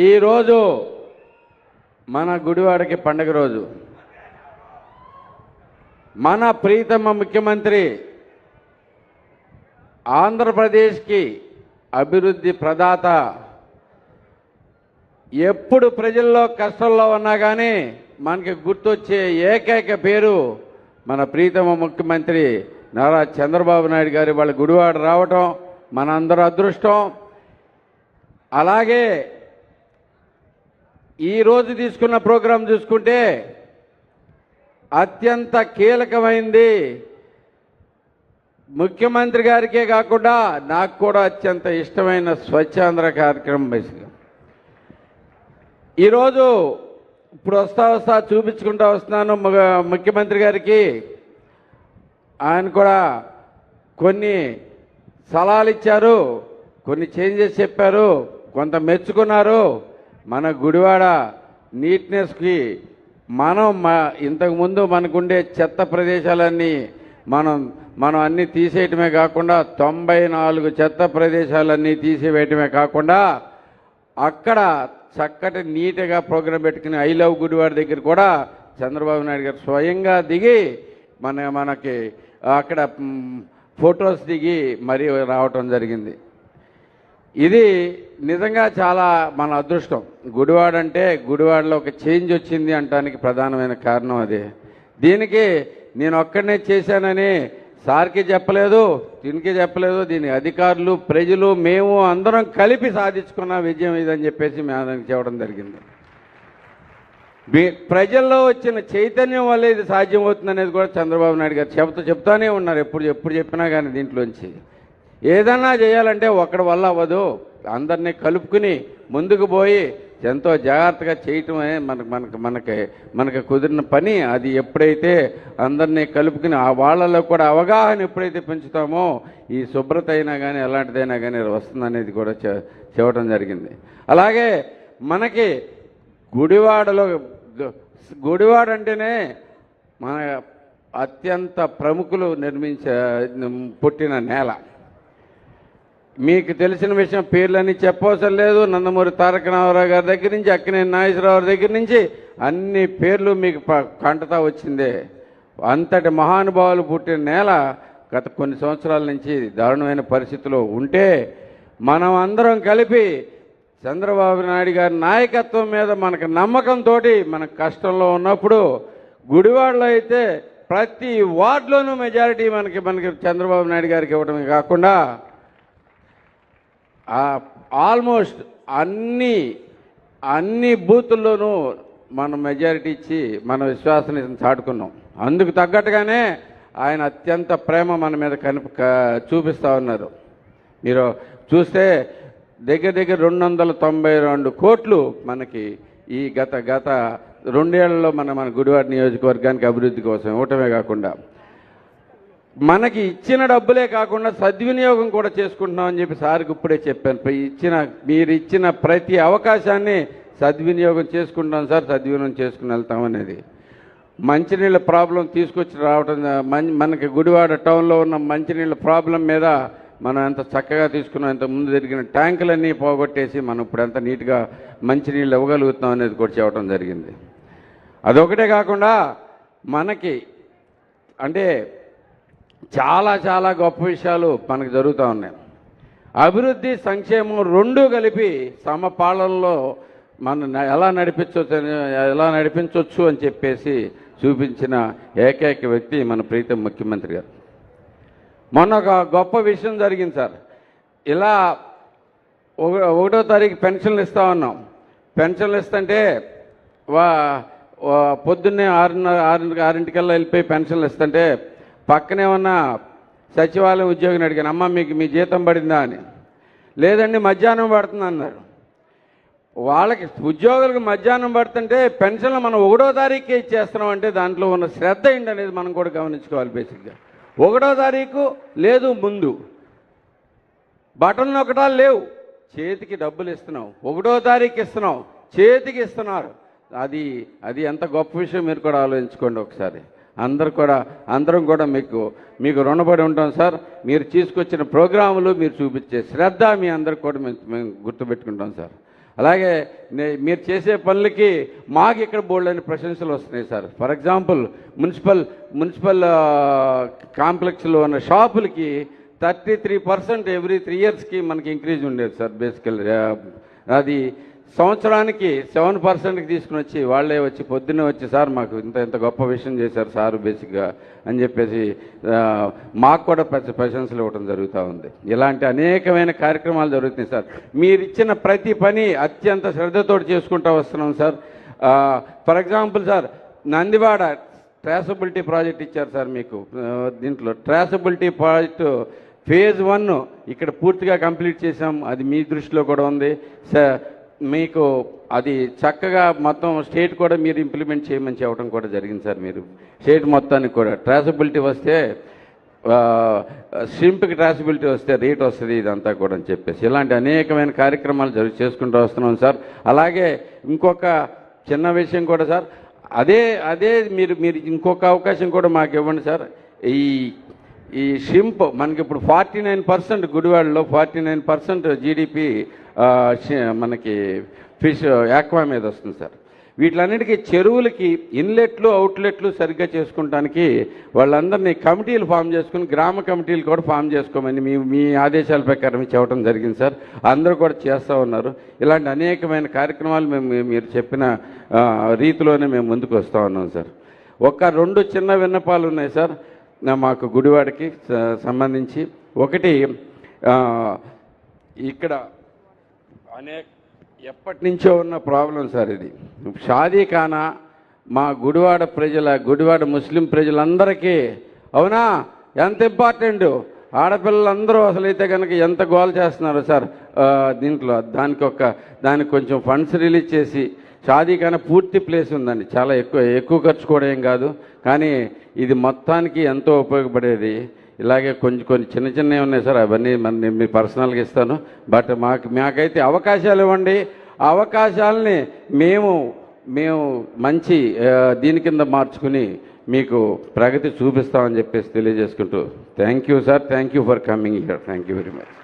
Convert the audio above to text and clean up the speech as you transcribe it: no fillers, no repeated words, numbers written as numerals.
ఈరోజు మన గుడివాడకి పండగ రోజు. మన ప్రీతమ ముఖ్యమంత్రి ఆంధ్రప్రదేశ్కి అభివృద్ధి ప్రదాత, ఎప్పుడు ప్రజల్లో కష్టంలో ఉన్నా కానీ మనకి గుర్తొచ్చే ఏకైక పేరు మన ప్రీతమ ముఖ్యమంత్రి నారా చంద్రబాబు నాయుడు గారి వాళ్ళ గుడివాడ రావటం మనందరూ అదృష్టం. అలాగే ఈరోజు తీసుకున్న ప్రోగ్రాం చూసుకుంటే అత్యంత కీలకమైంది. ముఖ్యమంత్రి గారికే కాకుండా నాకు కూడా అత్యంత ఇష్టమైన స్వచ్ఛాంధ్ర కార్యక్రమం. బేసిక్గా ఈరోజు ఇప్పుడు వస్తా చూపించుకుంటూ వస్తున్నాను ముఖ్యమంత్రి గారికి. ఆయన కూడా కొన్ని సలహాలు ఇచ్చారు, కొన్ని చేంజెస్ చెప్పారు, కొంత మెచ్చుకున్నారు. మన గుడివాడ నీట్నెస్కి ఇంతకుముందు మనకుండే చెత్త ప్రదేశాలన్నీ మనం అన్నీ తీసేయటమే కాకుండా 94 చెత్త ప్రదేశాలన్నీ తీసివేయటమే కాకుండా అక్కడ చక్కటి నీట్గా ప్రోగ్రాం పెట్టుకుని ఐ లవ్ గుడివాడ దగ్గర కూడా చంద్రబాబు నాయుడు గారు స్వయంగా దిగి మనకి అక్కడ ఫొటోస్ దిగి మరీ రావటం జరిగింది. ఇది నిజంగా చాలా మన అదృష్టం. గుడివాడ అంటే గుడివాడలో ఒక చేంజ్ వచ్చింది అంటానికి ప్రధానమైన కారణం అదే. దీనికి నేను ఒక్కడనే చేశానని సార్కి చెప్పలేదు, దీనికి చెప్పలేదు. దీని అధికారులు, ప్రజలు, మేము అందరం కలిపి సాధించుకున్న విజయం ఇదని చెప్పేసి మేము చెప్పడం జరిగింది. ప్రజల్లో వచ్చిన చైతన్యం వల్ల ఇది సాధ్యమవుతుందనేది కూడా చంద్రబాబు నాయుడు గారు చెప్తానే ఉన్నారు. ఎప్పుడు చెప్పినా కానీ దీంట్లోంచి ఏదన్నా చేయాలంటే ఒక్కడి వల్ల అవ్వదు, అందరినీ కలుపుకుని ముందుకు పోయి ఎంతో జాగ్రత్తగా చేయటం అనేది మనకి కుదిరిన పని. అది ఎప్పుడైతే అందరినీ కలుపుకుని ఆ వాళ్ళలో కూడా అవగాహన ఎప్పుడైతే పెంచుతామో ఈ శుభ్రత అయినా కానీ ఎలాంటిదైనా కానీ వస్తుందనేది కూడా చెప్పడం జరిగింది. అలాగే మనకి గుడివాడ అంటేనే మన అత్యంత ప్రముఖులు పుట్టిన నేల. మీకు తెలిసిన విషయం పేర్లన్నీ చెప్పవసరం లేదు. నందమూరి తారక రామారావు గారి దగ్గర నుంచి అక్కినేని నాగేశ్వరరావు దగ్గర నుంచి అన్ని పేర్లు మీకు కంటతా వచ్చిందే. అంతటి మహానుభావులు పుట్టిన నేల గత కొన్ని సంవత్సరాల నుంచి దారుణమైన పరిస్థితిలో ఉంటే మనం అందరం కలిపి చంద్రబాబు నాయుడు గారి నాయకత్వం మీద మనకు నమ్మకంతో మన కష్టంలో ఉన్నప్పుడు గుడివాడలో అయితే ప్రతి వార్డులోనూ మెజారిటీ మనకి చంద్రబాబు నాయుడు గారికి ఇవ్వడమే కాకుండా ఆల్మోస్ట్ అన్ని బూతుల్లోనూ మనం మెజారిటీ ఇచ్చి మన విశ్వాసాన్ని చాటుకున్నాం. అందుకు తగ్గట్టుగానే ఆయన అత్యంత ప్రేమ మన మీద చూపిస్తూ ఉన్నారు. మీరు చూస్తే దగ్గర 292 కోట్లు మనకి ఈ గత 2 ఏళ్లలో మన గుడివాడ నియోజకవర్గానికి అభివృద్ధి కోసం ఇవ్వటమే కాకుండా మనకి ఇచ్చిన డబ్బులే కాకుండా సద్వినియోగం కూడా చేసుకుంటున్నామని చెప్పి సార్కి ఇప్పుడే చెప్పాను. మీరు ఇచ్చిన ప్రతి అవకాశాన్ని సద్వినియోగం చేసుకుంటాం సార్, సద్వినియోగం చేసుకుని వెళ్తామనేది. మంచినీళ్ళ ప్రాబ్లం తీసుకొచ్చి రావటం, మనకి గుడివాడ టౌన్లో ఉన్న మంచినీళ్ళ ప్రాబ్లం మీద మనం ఎంత చక్కగా తీసుకున్నాం, ఎంత ముందు జరిగిన ట్యాంకులన్నీ పోగొట్టేసి మనం ఇప్పుడు ఎంత నీట్గా మంచినీళ్ళు ఇవ్వగలుగుతాం అనేది కూడా చెప్పడం జరిగింది. అదొకటే కాకుండా మనకి అంటే చాలా గొప్ప విషయాలు మనకు జరుగుతూ ఉన్నాయి. అభివృద్ధి, సంక్షేమం రెండూ కలిపి సమపాలనలో మనం ఎలా నడిపించవచ్చు అని చెప్పేసి చూపించిన ఏకైక వ్యక్తి మన ప్రీతం ముఖ్యమంత్రి గారు. మొన్న ఒక గొప్ప విషయం జరిగింది సార్. ఇలా 1వ తారీఖు పెన్షన్లు ఇస్తా ఉన్నాం. పెన్షన్లు ఇస్తుంటే పొద్దున్నే 6:30 వెళ్ళిపోయి పెన్షన్లు ఇస్తుంటే పక్కనే ఉన్న సచివాలయం ఉద్యోగిని అడిగాను, అమ్మ మీకు మీ జీతం పడిందా అని. లేదండి మధ్యాహ్నం పడుతుంది అన్నారు. వాళ్ళకి ఉద్యోగులకు మధ్యాహ్నం పడుతుంటే పెన్షన్లు మనం 1వ తారీఖుకే ఇచ్చేస్తున్నాం అంటే దాంట్లో ఉన్న శ్రద్ధ ఏంటి అనేది మనం కూడా గమనించుకోవాలి. బేసిక్గా 1వ తారీఖు లేదు, ముందు బటన్ నొక్కటాలు లేవు, చేతికి డబ్బులు ఇస్తున్నాం. 1వ తారీఖు ఇస్తున్నాం, చేతికి ఇస్తున్నారు. అది ఎంత గొప్ప విషయం మీరు కూడా ఆలోచించుకోండి ఒకసారి. అందరం కూడా మీకు రుణపడి ఉంటాం సార్. మీరు తీసుకొచ్చిన ప్రోగ్రాములు, మీరు చూపించే శ్రద్ధ మీ అందరికి కూడా మేము గుర్తుపెట్టుకుంటాం సార్. అలాగే మీరు చేసే పనులకి మాకు ఇక్కడ బోల్డ్ అని ప్రశంసలు వస్తున్నాయి సార్. ఫర్ ఎగ్జాంపుల్ మున్సిపల్ కాంప్లెక్స్లో ఉన్న షాపులకి 33% ఎవ్రీ 3 ఇయర్స్కి మనకి ఇంక్రీజ్ ఉండేది సార్. బేసికల్ అది సంవత్సరానికి 7%కి తీసుకుని వచ్చి వాళ్ళే వచ్చి పొద్దున్నే వచ్చి సార్ మాకు ఇంత గొప్ప విషయం చేశారు సార్ బేసిక్గా అని చెప్పేసి మాకు కూడా ప్రశంసలు ఇవ్వడం జరుగుతూ ఉంది. ఇలాంటి అనేకమైన కార్యక్రమాలు జరుగుతున్నాయి సార్. మీరు ఇచ్చిన ప్రతి పని అత్యంత శ్రద్ధతో చేసుకుంటూ వస్తున్నాం sir. For example sir, Nandivada traceability project ఇచ్చారు సార్ మీకు. దీంట్లో ట్రాసబిలిటీ ప్రాజెక్టు ఫేజ్ 1 ఇక్కడ పూర్తిగా కంప్లీట్ చేసాం. అది మీ దృష్టిలో కూడా ఉంది సార్. మీకు అది చక్కగా మొత్తం స్టేట్ కూడా మీరు ఇంప్లిమెంట్ చేయమని చెప్పడం కూడా జరిగింది సార్. మీరు స్టేట్ మొత్తానికి కూడా ట్రాసబిలిటీ వస్తే షింప్కి ట్రాసబిలిటీ వస్తే రేట్ వస్తుంది ఇదంతా కూడా అని చెప్పేసి ఇలాంటి అనేకమైన కార్యక్రమాలు చేసుకుంటూ వస్తున్నాం సార్. అలాగే ఇంకొక చిన్న విషయం కూడా సార్, అదే మీరు ఇంకొక అవకాశం కూడా మాకు ఇవ్వండి సార్. ఈ షింప్ మనకి ఇప్పుడు 49% గుడివాడలో 49% జీడిపి మనకి ఫిష్ యాక్వా మీద వస్తుంది సార్. వీటిలన్నిటికీ చెరువులకి ఇన్లెట్లు అవుట్లెట్లు సరిగ్గా చేసుకుంటానికి వాళ్ళందరినీ కమిటీలు ఫామ్ చేసుకుని గ్రామ కమిటీలు కూడా ఫామ్ చేసుకోమని మీ ఆదేశాల ప్రకారం చెప్పడం జరిగింది సార్. అందరూ కూడా చేస్తూ ఉన్నారు. ఇలాంటి అనేకమైన కార్యక్రమాలు మీరు చెప్పిన రీతిలోనే మేము ముందుకు వస్తూ ఉన్నాం సార్. 2 చిన్న విన్నపాలు ఉన్నాయి సార్ మాకు గుడివాడకి సంబంధించి. ఒకటి, ఇక్కడ ఎప్పటి నుంచో ఉన్న ప్రాబ్లం సార్ ఇది. షాదీఖానా మా గుడివాడ ముస్లిం ప్రజలందరికీ అవునా ఎంత ఇంపార్టెంట్. ఆడపిల్లలందరూ అసలైతే కనుక ఎంత గోల్ చేస్తున్నారు సార్ దీంట్లో. దానికి కొంచెం ఫండ్స్ రిలీజ్ చేసి షాదీఖానా పూర్తి ప్లేస్ ఉందండి. చాలా ఎక్కువ ఖర్చు కూడా ఏం కాదు, కానీ ఇది మొత్తానికి ఎంతో ఉపయోగపడేది. ఇలాగే కొన్ని చిన్నవి ఉన్నాయి సార్, అవన్నీ మీ పర్సనల్గా ఇస్తాను. బట్ మాకైతే అవకాశాలు ఇవ్వండి. ఆ అవకాశాలని మేము మంచి దీని కింద మార్చుకుని మీకు ప్రగతి చూపిస్తామని చెప్పేసి తెలియజేసుకుంటూ thank you sir. Thank you for coming here. Thank you very much.